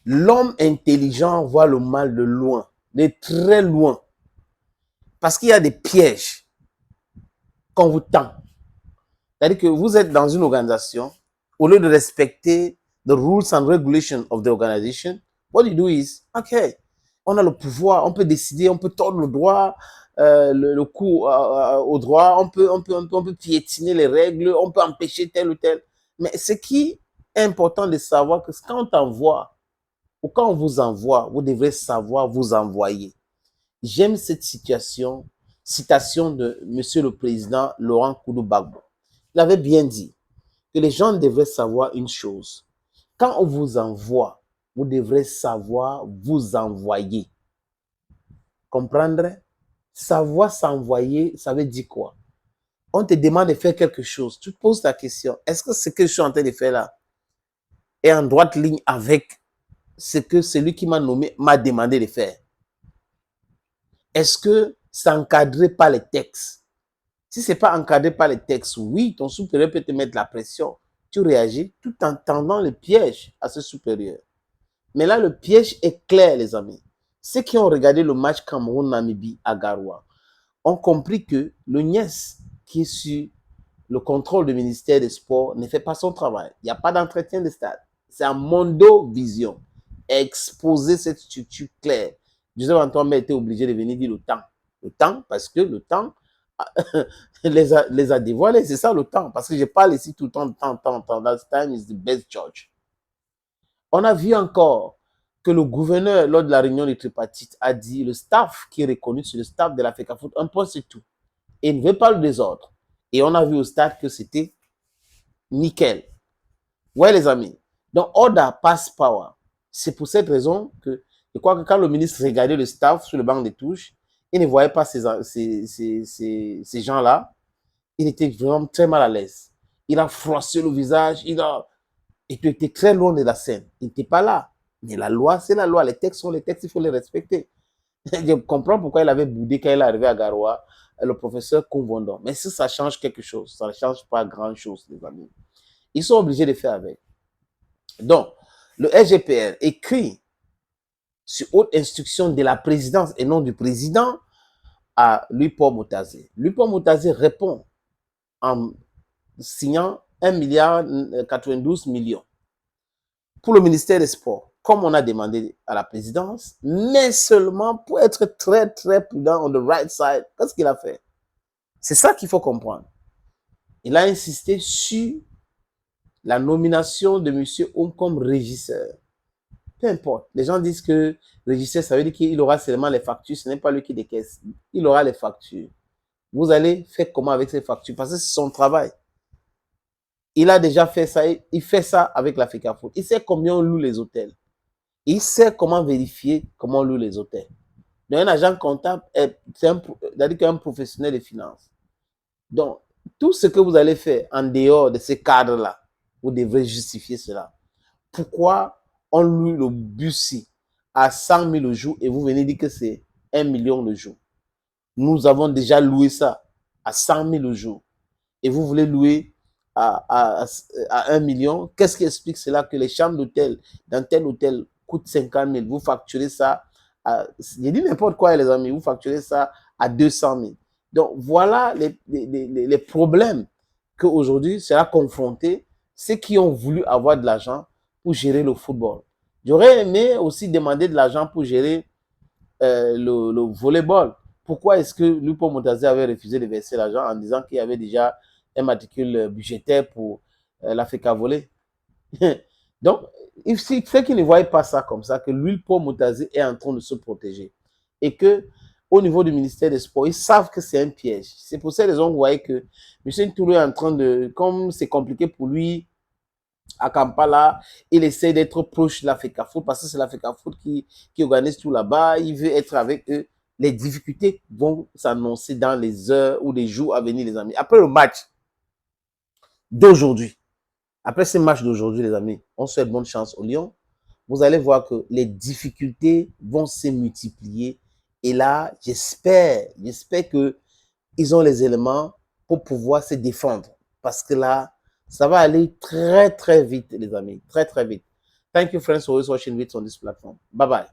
L'homme intelligent voit le mal de loin, de très loin. Parce qu'il y a des pièges qu'on vous tend. C'est-à-dire que vous êtes dans une organisation, au lieu de respecter the rules and regulations of the organization, what you do is, okay, on a le pouvoir, on peut décider, on peut tordre le droit, le coup au droit, on peut piétiner les règles, on peut empêcher tel ou tel. Mais ce qui est important de savoir, que quand on t'envoie, ou quand on vous envoie, vous devrez savoir vous envoyer. J'aime cette citation de Monsieur le Président Laurent Koudou-Gbagbo. Il avait bien dit que les gens devraient savoir une chose. Quand on vous envoie, vous devrez savoir vous envoyer. Comprendre? Savoir s'envoyer, ça veut dire quoi? On te demande de faire quelque chose. Tu te poses la question, est-ce que ce que je suis en train de faire là est en droite ligne avec ce que celui qui m'a nommé m'a demandé de faire? Est-ce que c'est encadré par les textes? Si ce n'est pas encadré par les textes, oui, ton supérieur peut te mettre la pression. Tu réagis tout en tendant le piège à ce supérieur. Mais là, le piège est clair, les amis. Ceux qui ont regardé le match Cameroun-Namibie à Garoua ont compris que le NIES, qui est sur le contrôle du ministère des Sports, ne fait pas son travail. Il n'y a pas d'entretien de stade. C'est un mondo vision. Exposer cette structure claire. Joseph Antoine était obligé de venir dire le temps. Le temps, parce que le temps les a dévoilés. C'est ça le temps. Parce que je parle ici tout le temps, temps. That time is the best judge. On a vu encore que le gouverneur, lors de la réunion des tripartites, a dit le staff qui est reconnu sur le staff de la FECAFOOT, un point c'est tout. Et il ne veut pas le désordre. Et on a vu au stade que c'était nickel. Ouais, les amis. Donc, order pass power. C'est pour cette raison que je crois que quand le ministre regardait le staff sur le banc des touches, il ne voyait pas ces gens-là. Il était vraiment très mal à l'aise. Il a froissé le visage. Il était très loin de la scène. Il n'était pas là. Mais la loi, c'est la loi. Les textes sont les textes, il faut les respecter. Je comprends pourquoi il avait boudé quand il est arrivé à Garoua, le professeur Kouvondon. Mais si ça change quelque chose, ça ne change pas grand-chose, les amis. Ils sont obligés de faire avec. Donc, le SGPR écrit sur haute instruction de la présidence et non du président à Louis-Paul Moutazé. Louis-Paul Moutazé répond en signant 1,92 milliard pour le ministère des Sports, comme on a demandé à la présidence, mais seulement pour être très, très prudent on the right side. Qu'est-ce qu'il a fait? C'est ça qu'il faut comprendre. Il a insisté sur la nomination de M. Oum comme régisseur. Peu importe. Les gens disent que régisseur, ça veut dire qu'il aura seulement les factures. Ce n'est pas lui qui décaisse. Il aura les factures. Vous allez faire comment avec ces factures? Parce que c'est son travail. Il a déjà fait ça. Il fait ça avec la FECAFOOT. Il sait combien on loue les hôtels. Il sait comment vérifier comment on loue les hôtels. Donc, un agent comptable, c'est-à-dire qu'un professionnel de finances. Donc, tout ce que vous allez faire en dehors de ces cadres-là, vous devrez justifier cela. Pourquoi on loue le bus à 100 000 le jour et vous venez dire que c'est 1 million le jour? Nous avons déjà loué ça à 100 000 le jour et vous voulez louer à 1 million. Qu'est-ce qui explique cela? Que les chambres d'hôtel dans tel hôtel coûtent 50 000. Vous facturez ça à, je dis n'importe quoi, les amis, vous facturez ça à 200 000. Donc, voilà les problèmes qu'aujourd'hui sera confronté ceux qui ont voulu avoir de l'argent pour gérer le football. J'aurais aimé aussi demander de l'argent pour gérer le volleyball. Pourquoi est-ce que Lupo Montazé avait refusé de verser l'argent en disant qu'il y avait déjà un matricule budgétaire pour l'Africa Volley? Donc, ceux qui ne voient pas ça comme ça, que Lupo Montazé est en train de se protéger et que au niveau du ministère des Sports, ils savent que c'est un piège. C'est pour cette raison que vous voyez que M. Ntoulou est en train de, comme c'est compliqué pour lui à Kampala, il essaie d'être proche de la FECAFOOT parce que c'est la FECAFOOT qui organise tout là-bas. Il veut être avec eux. Les difficultés vont s'annoncer dans les heures ou les jours à venir, les amis. Après le match d'aujourd'hui, après ce match d'aujourd'hui, les amis, on souhaite bonne chance aux Lions. Vous allez voir que les difficultés vont se multiplier. Et là, j'espère qu'ils ont les éléments pour pouvoir se défendre. Parce que là, ça va aller très, très vite, les amis. Très, très vite. Thank you, friends, for always watching videos on this platform. Bye-bye.